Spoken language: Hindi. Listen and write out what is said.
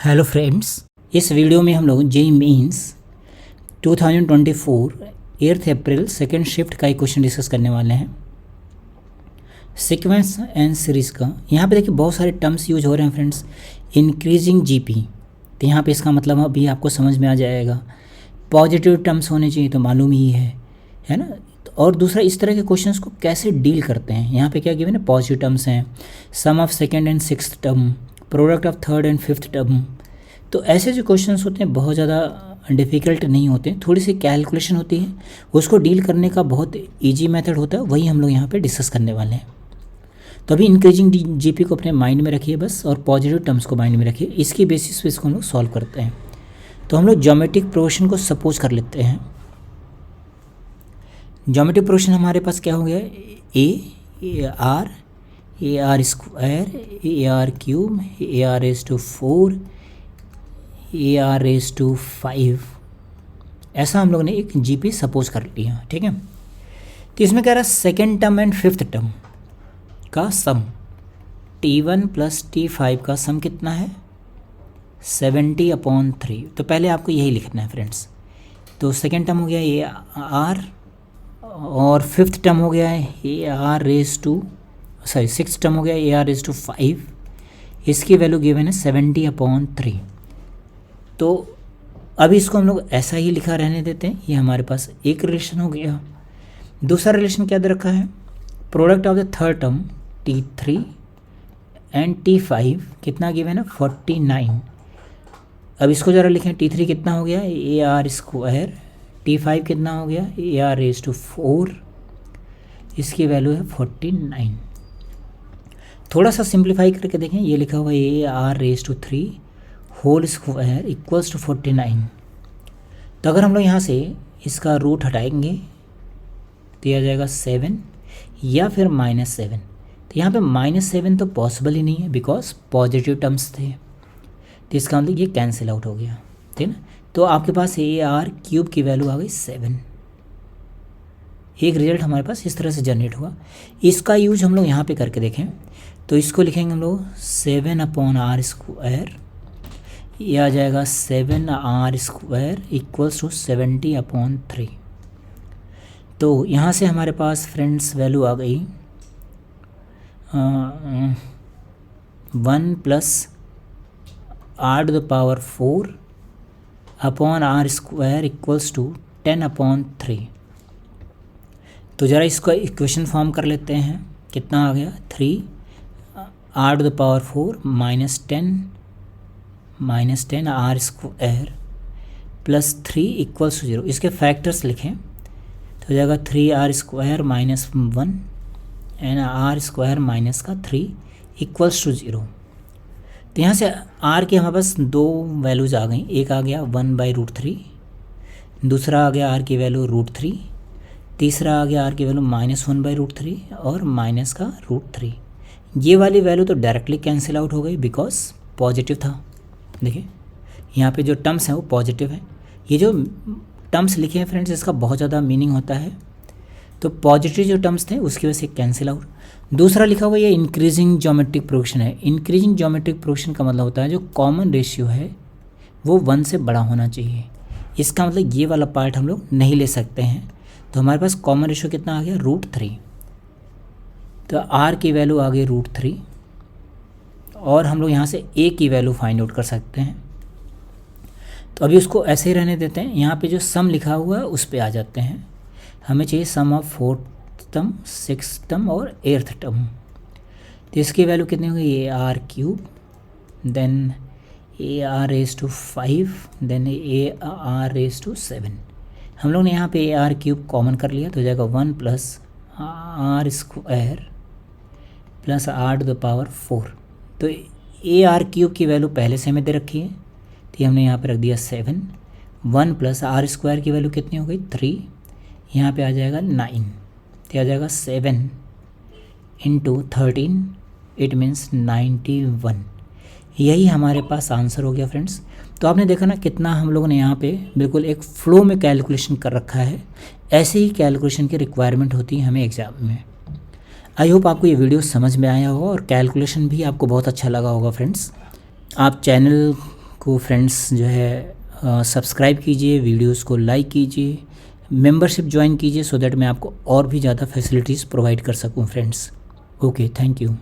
हेलो फ्रेंड्स, इस वीडियो में हम लोग JEE mains 2024 8 April second shift का एक क्वेश्चन डिस्कस करने वाले हैं सीक्वेंस एंड सीरीज़ का। यहाँ पे देखिए बहुत सारे टर्म्स यूज हो रहे हैं फ्रेंड्स। इंक्रीजिंग जीपी, तो यहाँ पे इसका मतलब अभी आपको समझ में आ जाएगा। पॉजिटिव टर्म्स होने चाहिए तो मालूम ही है ना। और दूसरा, इस तरह के क्वेश्चंस को कैसे डील करते हैं। यहाँ पे क्या गिवन है, पॉजिटिव टर्म्स हैं, sum of second and sixth term, product of third and fifth term. तो ऐसे जो क्वेश्चंस होते हैं बहुत ज़्यादा डिफ़िकल्ट नहीं होते, थोड़ी सी कैलकुलेशन होती है, उसको डील करने का बहुत इजी मेथड होता है, वही हम लोग यहाँ पे डिस्कस करने वाले हैं। तो अभी इंक्रीजिंग जीपी को अपने माइंड में रखिए बस, और पॉजिटिव टर्म्स को माइंड में रखिए। इसकी बेसिस पे इसको हम लोग सॉल्व करते हैं। तो हम लोग ज्योमेट्रिक प्रोग्रेशन को सपोज कर लेते हैं। ज्योमेट्रिक प्रोग्रेशन हमारे पास क्या हो गया, A R square, A R cube, A R raise to 4, A R raise to 5। ऐसा हम लोग ने एक जीपी सपोज कर लिया, ठीक है। तो इसमें कह रहा है second term and fifth term का सम, T1 प्लस T5 का सम कितना है, 70/3। तो पहले आपको यही लिखना है फ्रेंड्स। तो सेकेंड टर्म हो गया ए आर, और फिफ्थ टर्म हो गया है A R raise to six term हो गया ए आर रेज़ टू 5। इसकी वैल्यू गिवन है 70/3। तो अभी इसको हम लोग ऐसा ही लिखा रहने देते हैं। ये हमारे पास एक रिलेशन हो गया। दूसरा रिलेशन क्या दे रखा है, product of the third term T3 and T5 कितना गिवन है, 49। अब इसको ज़रा लिखें, T3 कितना हो गया, ए आर स्क्वायर, T5 कितना हो गया, ए आर रेज़ टू 4। इसकी वैल्यू है 49। थोड़ा सा सिंप्लीफाई करके देखें, ये लिखा हुआ है A R raise to 3 whole square equals to 49। तो अगर हम लोग यहाँ से इसका रूट हटाएंगे तो यह आ जाएगा 7 या फिर -7। तो यहाँ पे -7 तो पॉसिबल ही नहीं है, बिकॉज पॉजिटिव टर्म्स थे। तो इसका मतलब ये कैंसिल आउट हो गया, ठीक ना। तो आपके पास ए आर क्यूब की वैल्यू आ गई 7। एक रिजल्ट हमारे पास इस तरह से जनरेट हुआ। इसका यूज हम लोग यहाँ पे करके देखें तो इसको लिखेंगे हम लोग 7/r स्क्वायर, ये आ जाएगा 7r स्क्वायर इक्वल्स टू 70/3। तो यहाँ से हमारे पास फ्रेंड्स वैल्यू आ गई 1 plus r⁴ upon r square equals to 10/3। तो ज़रा इसको इक्वेशन फॉर्म कर लेते हैं। कितना आ गया, 3r⁴ -10 r square plus 3 equals to 0। इसके फैक्टर्स लिखें तो हो जाएगा 3r square -1 and r square minus का 3 इक्वल्स टू 0। तो यहाँ से r के हमारे पास दो वैल्यूज़ आ गई। एक आ गया 1/√3, दूसरा आ गया r की वैल्यू √3, तीसरा आ गया r की वैल्यू -1/√3 और माइनस का √3। ये वाली वैल्यू तो डायरेक्टली कैंसिल आउट हो गई बिकॉज पॉजिटिव था। देखिए यहाँ पे जो टर्म्स हैं वो पॉजिटिव है। ये जो टर्म्स लिखे हैं फ्रेंड्स, इसका बहुत ज़्यादा मीनिंग होता है। तो पॉजिटिव जो टर्म्स थे उसकी वजह से कैंसिल आउट। दूसरा लिखा हुआ ये इंक्रीजिंग ज्योमेट्रिक प्रोग्रेशन है। इंक्रीजिंग ज्योमेट्रिक प्रोग्रेशन का मतलब होता है जो कॉमन रेशियो है वो 1 से बड़ा होना चाहिए। इसका मतलब ये वाला पार्ट हम लोग नहीं ले सकते हैं। तो हमारे पास कॉमन रेशियो कितना आ गया, √3। तो r की वैल्यू आ गई √3, और हम लोग यहाँ से a की वैल्यू फाइंड आउट कर सकते हैं। तो अभी उसको ऐसे ही रहने देते हैं। यहाँ पे जो सम लिखा हुआ है उस पे आ जाते हैं। हमें चाहिए सम of 4th term, 6th term और 8th टर्म। तो इसकी वैल्यू कितनी होगी, A R cube, then A R raise to 5, then A R raise to 7। हम लोग ने यहाँ पे ए आर क्यूब कॉमन कर लिया तो हो जाएगा 1 plus r square plus r⁴। तो ए आर क्यूब की वैल्यू पहले से हमें दे रखी है, तो हमने यहाँ पे रख दिया 7। 1 प्लस r स्क्वायर की वैल्यू कितनी हो गई, 3। यहाँ पे आ जाएगा 9। तो आ जाएगा 7 × 13, इट मीन्स 91। यही हमारे पास आंसर हो गया फ्रेंड्स। तो आपने देखा ना कितना हम लोगों ने यहाँ पे बिल्कुल एक फ्लो में कैलकुलेशन कर रखा है। ऐसे ही कैलकुलेशन की रिक्वायरमेंट होती है हमें एग्ज़ाम में। आई होप आपको ये वीडियो समझ में आया होगा और कैलकुलेशन भी आपको बहुत अच्छा लगा होगा फ्रेंड्स। आप चैनल को फ्रेंड्स जो है सब्सक्राइब कीजिए, वीडियोस को लाइक कीजिए, मेंबरशिप ज्वाइन कीजिए, सो दैट मैं आपको और भी ज़्यादा फैसिलिटीज़ प्रोवाइड कर सकूं फ्रेंड्स। Okay, thank you.